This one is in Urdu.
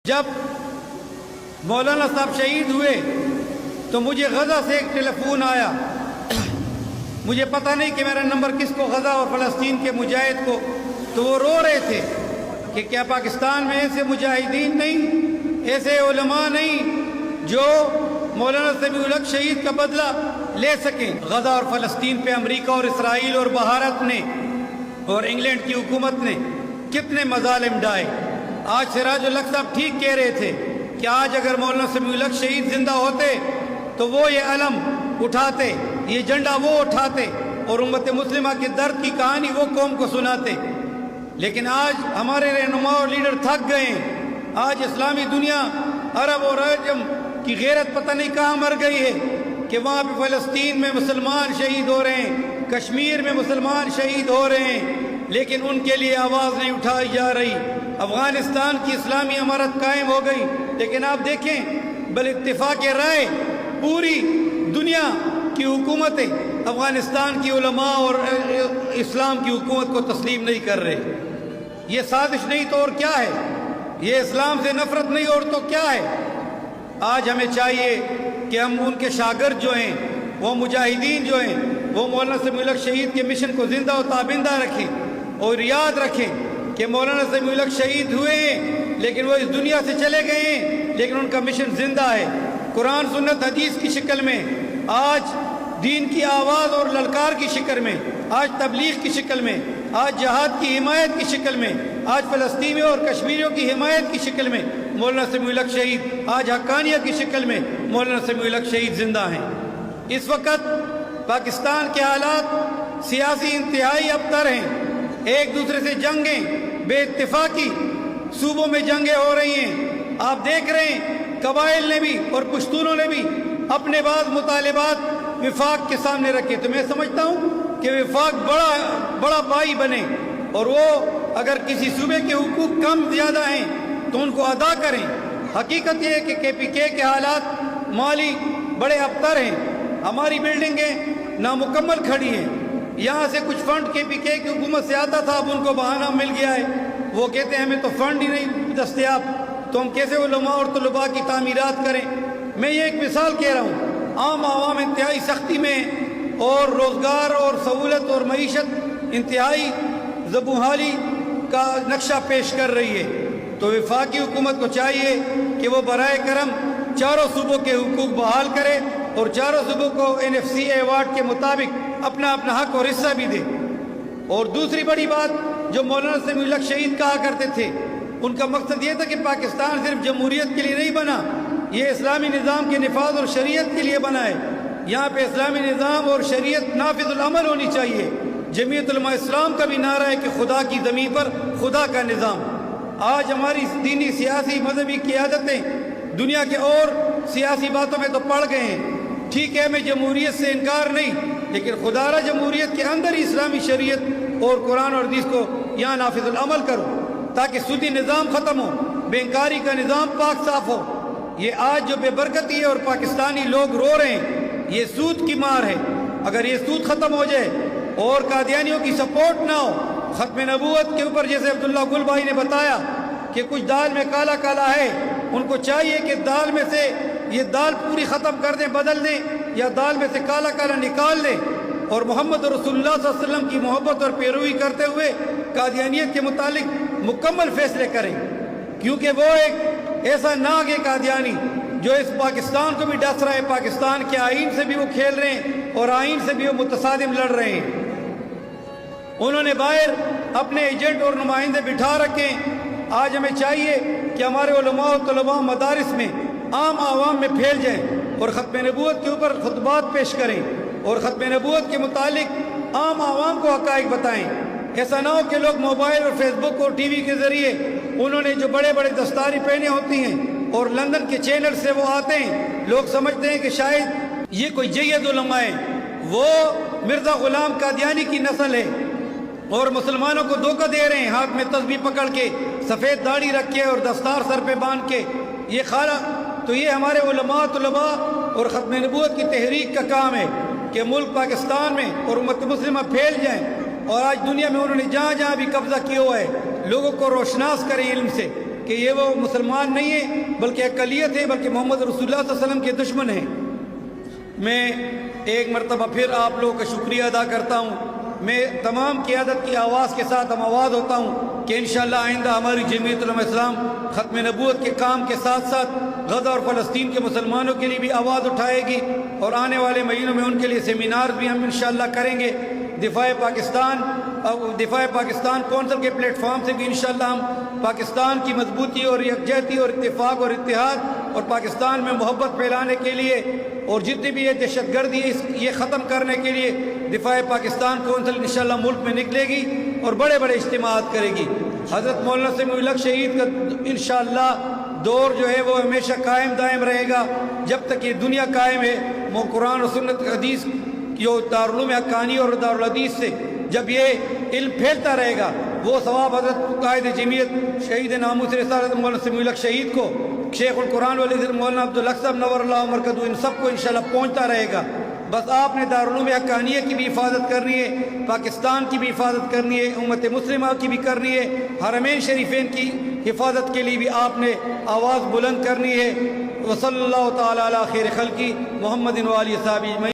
جب مولانا صاحب شہید ہوئے تو مجھے غزہ سے ایک ٹیلی فون آیا. مجھے پتہ نہیں کہ میرا نمبر کس کو، غزہ اور فلسطین کے مجاہد کو. تو وہ رو رہے تھے کہ کیا پاکستان میں ایسے مجاہدین نہیں، ایسے علماء نہیں جو مولانا سمیع الحق شہید کا بدلہ لے سکیں. غزہ اور فلسطین پہ امریکہ اور اسرائیل اور بھارت نے اور انگلینڈ کی حکومت نے کتنے مظالم ڈھائے. آج سراج الحق صاحب ٹھیک کہہ رہے تھے کہ آج اگر مولانا سمیع الحق شہید زندہ ہوتے تو وہ یہ علم اٹھاتے، یہ جھنڈا وہ اٹھاتے اور امت مسلمہ کے درد کی کہانی وہ قوم کو سناتے. لیکن آج ہمارے رہنما اور لیڈر تھک گئے ہیں. آج اسلامی دنیا عرب اور عجم کی غیرت پتہ نہیں کہاں مر گئی ہے کہ وہاں پہ فلسطین میں مسلمان شہید ہو رہے ہیں، کشمیر میں مسلمان شہید ہو رہے ہیں، لیکن ان کے لیے آواز نہیں اٹھائی جا رہی. افغانستان کی اسلامی امارت قائم ہو گئی، لیکن آپ دیکھیں بل اتفاق رائے پوری دنیا کی حکومتیں افغانستان کی علماء اور اسلام کی حکومت کو تسلیم نہیں کر رہے. یہ سازش نہیں تو اور کیا ہے؟ یہ اسلام سے نفرت نہیں اور تو کیا ہے؟ آج ہمیں چاہیے کہ ہم ان کے شاگرد جو ہیں، وہ مجاہدین جو ہیں، وہ مولانا سمیع الحق شہید کے مشن کو زندہ و تابندہ رکھیں اور یاد رکھیں کہ مولانا سمیع الحق شہید ہوئے ہیں لیکن وہ اس دنیا سے چلے گئے ہیں، لیکن ان کا مشن زندہ ہے. قرآن سنت حدیث کی شکل میں، آج دین کی آواز اور للکار کی شکل میں، آج تبلیغ کی شکل میں، آج جہاد کی حمایت کی شکل میں، آج فلسطینیوں اور کشمیریوں کی حمایت کی شکل میں مولانا سمیع الحق شہید، آج حقانیہ کی شکل میں مولانا سمیع الحق شہید زندہ ہیں. اس وقت پاکستان کے حالات سیاسی انتہائی ابتر ہیں. ایک دوسرے سے جنگیں، بے اتفاقی، صوبوں میں جنگیں ہو رہی ہیں. آپ دیکھ رہے ہیں قبائل نے بھی اور پشتونوں نے بھی اپنے بعض مطالبات وفاق کے سامنے رکھے. تو میں سمجھتا ہوں کہ وفاق بڑا بھائی بنے اور وہ اگر کسی صوبے کے حقوق کم زیادہ ہیں تو ان کو ادا کریں. حقیقت یہ ہے کہ KPK کے حالات مالی بڑے ابتر ہیں. ہماری بلڈنگیں نامکمل کھڑی ہیں. یہاں سے کچھ فنڈ KPK کی حکومت سے آتا تھا، اب ان کو بہانہ مل گیا ہے. وہ کہتے ہیں ہمیں تو فنڈ ہی نہیں دستیاب، تو ہم کیسے علماء اور طلباء کی تعمیرات کریں. میں یہ ایک مثال کہہ رہا ہوں. عام عوام انتہائی سختی میں اور روزگار اور سہولت اور معیشت انتہائی زبونحالی کا نقشہ پیش کر رہی ہے. تو وفاقی حکومت کو چاہیے کہ وہ برائے کرم چاروں صوبوں کے حقوق بحال کرے اور چاروں صوبوں کو NFC ایوارڈ کے مطابق اپنا حق اور حصہ بھی دے. اور دوسری بڑی بات جو مولانا سمیع الحق شہید کہا کرتے تھے، ان کا مقصد یہ تھا کہ پاکستان صرف جمہوریت کے لیے نہیں بنا، یہ اسلامی نظام کے نفاذ اور شریعت کے لیے بنا ہے. یہاں پہ اسلامی نظام اور شریعت نافذ العمل ہونی چاہیے. جمعیت علماء اسلام کا بھی نعرہ ہے کہ خدا کی زمین پر خدا کا نظام. آج ہماری دینی سیاسی مذہبی قیادتیں دنیا کے اور سیاسی باتوں میں تو پڑ گئے ہیں. ٹھیک ہے، میں جمہوریت سے انکار نہیں، لیکن خدا را جمہوریت کے اندر ہی اسلامی شریعت اور قرآن اور حدیث کو یہاں نافذ العمل کرو تاکہ سودی نظام ختم ہو، بینکاری کا نظام پاک صاف ہو. یہ آج جو بے برکتی ہے اور پاکستانی لوگ رو رہے ہیں، یہ سود کی مار ہے. اگر یہ سود ختم ہو جائے اور قادیانیوں کی سپورٹ نہ ہو، ختم نبوت کے اوپر جیسے عبداللہ گل بھائی نے بتایا کہ کچھ دال میں کالا کالا ہے، ان کو چاہیے کہ دال میں سے یہ دال پوری ختم کر دیں، بدل دیں، یا دال میں سے کالا کالا نکال دیں اور محمد رسول اللہ صلی اللہ علیہ وسلم کی محبت اور پیروی کرتے ہوئے قادیانیت کے متعلق مکمل فیصلے کریں. کیونکہ وہ ایک ایسا ناگ ہے قادیانی جو اس پاکستان کو بھی ڈس رہا ہے، پاکستان کے آئین سے بھی وہ کھیل رہے ہیں اور آئین سے بھی وہ متصادم لڑ رہے ہیں. انہوں نے باہر اپنے ایجنٹ اور نمائندے بٹھا رکھے ہیں. آج ہمیں چاہیے کہ ہمارے علماء و طلباء مدارس میں عام عوام میں پھیل جائیں اور ختم نبوت کے اوپر خطبات پیش کریں اور ختم نبوت کے متعلق عام عوام کو حقائق بتائیں. ایسا نہ ہو کہ لوگ موبائل اور فیس بک اور TV کے ذریعے انہوں نے جو بڑے بڑے دستاری پہنے ہوتی ہیں اور لندن کے چینل سے وہ آتے ہیں، لوگ سمجھتے ہیں کہ شاید یہ کوئی جید علماء ہیں. وہ مرزا غلام قادیانی کی نسل ہے اور مسلمانوں کو دھوکہ دے رہے ہیں، ہاتھ میں تسبیح پکڑ کے، سفید داڑھی رکھ کے اور دستار سر پہ باندھ کے. یہ خالہ تو یہ ہمارے علماء طلباء اور ختم نبوت کی تحریک کا کام ہے کہ ملک پاکستان میں اور امت مسلمہ پھیل جائیں. اور آج دنیا میں انہوں نے جہاں جہاں بھی قبضہ کیا ہوا ہے لوگوں کو روشناس کریں علم سے کہ یہ وہ مسلمان نہیں ہے بلکہ اقلیت ہے، بلکہ محمد رسول اللہ صلی اللہ علیہ وسلم کے دشمن ہیں۔ میں ایک مرتبہ پھر آپ لوگوں کا شکریہ ادا کرتا ہوں۔ میں تمام قیادت کی آواز کے ساتھ ہم آواز ہوتا ہوں کہ انشاءاللہ آئندہ ہماری جمعیت علماء اسلام ختم نبوت کے کام کے ساتھ ساتھ غزہ اور فلسطین کے مسلمانوں کے لیے بھی آواز اٹھائے گی، اور آنے والے مہینوں میں ان کے لیے سیمینار بھی ہم انشاءاللہ کریں گے۔ دفاع پاکستان کونسل کے پلیٹ فارم سے بھی انشاءاللہ ہم پاکستان کی مضبوطی اور یکجہتی اور اتفاق اور اتحاد اور پاکستان میں محبت پھیلانے کے لیے اور جتنی بھی یہ دہشت گردی ہے یہ ختم کرنے کے لیے دفاع پاکستان کونسل انشاءاللہ ملک میں نکلے گی اور بڑے بڑے اجتماعات کرے گی۔ حضرت مولانا سمیع الحق شہید کا انشاءاللہ دور جو ہے وہ ہمیشہ قائم دائم رہے گا جب تک یہ دنیا قائم ہے۔ قرآن و سنت حدیث جو دارالعلوم حقانی اور دارالحدیث سے جب یہ علم پھیلتا رہے گا، وہ ثواب حضرت قائد جمعیت شہید ناموس رسالت مولانا سمیع الحق شہید کو، شیخ القرآن والعزت مولانا عبدالحق صاحب نور اللہ مرکزہ، ان سب کو انشاءاللہ پہنچتا رہے گا۔ بس آپ نے دارالعلوم حقانیہ کی بھی حفاظت کرنی ہے، پاکستان کی بھی حفاظت کرنی ہے، امت مسلمہ کی بھی کرنی ہے، حرمین شریفین کی حفاظت کے لیے بھی آپ نے آواز بلند کرنی ہے۔ وصلی اللہ تعالی علی خیر خلقی محمد و آلہ وصحبہ اجمعین۔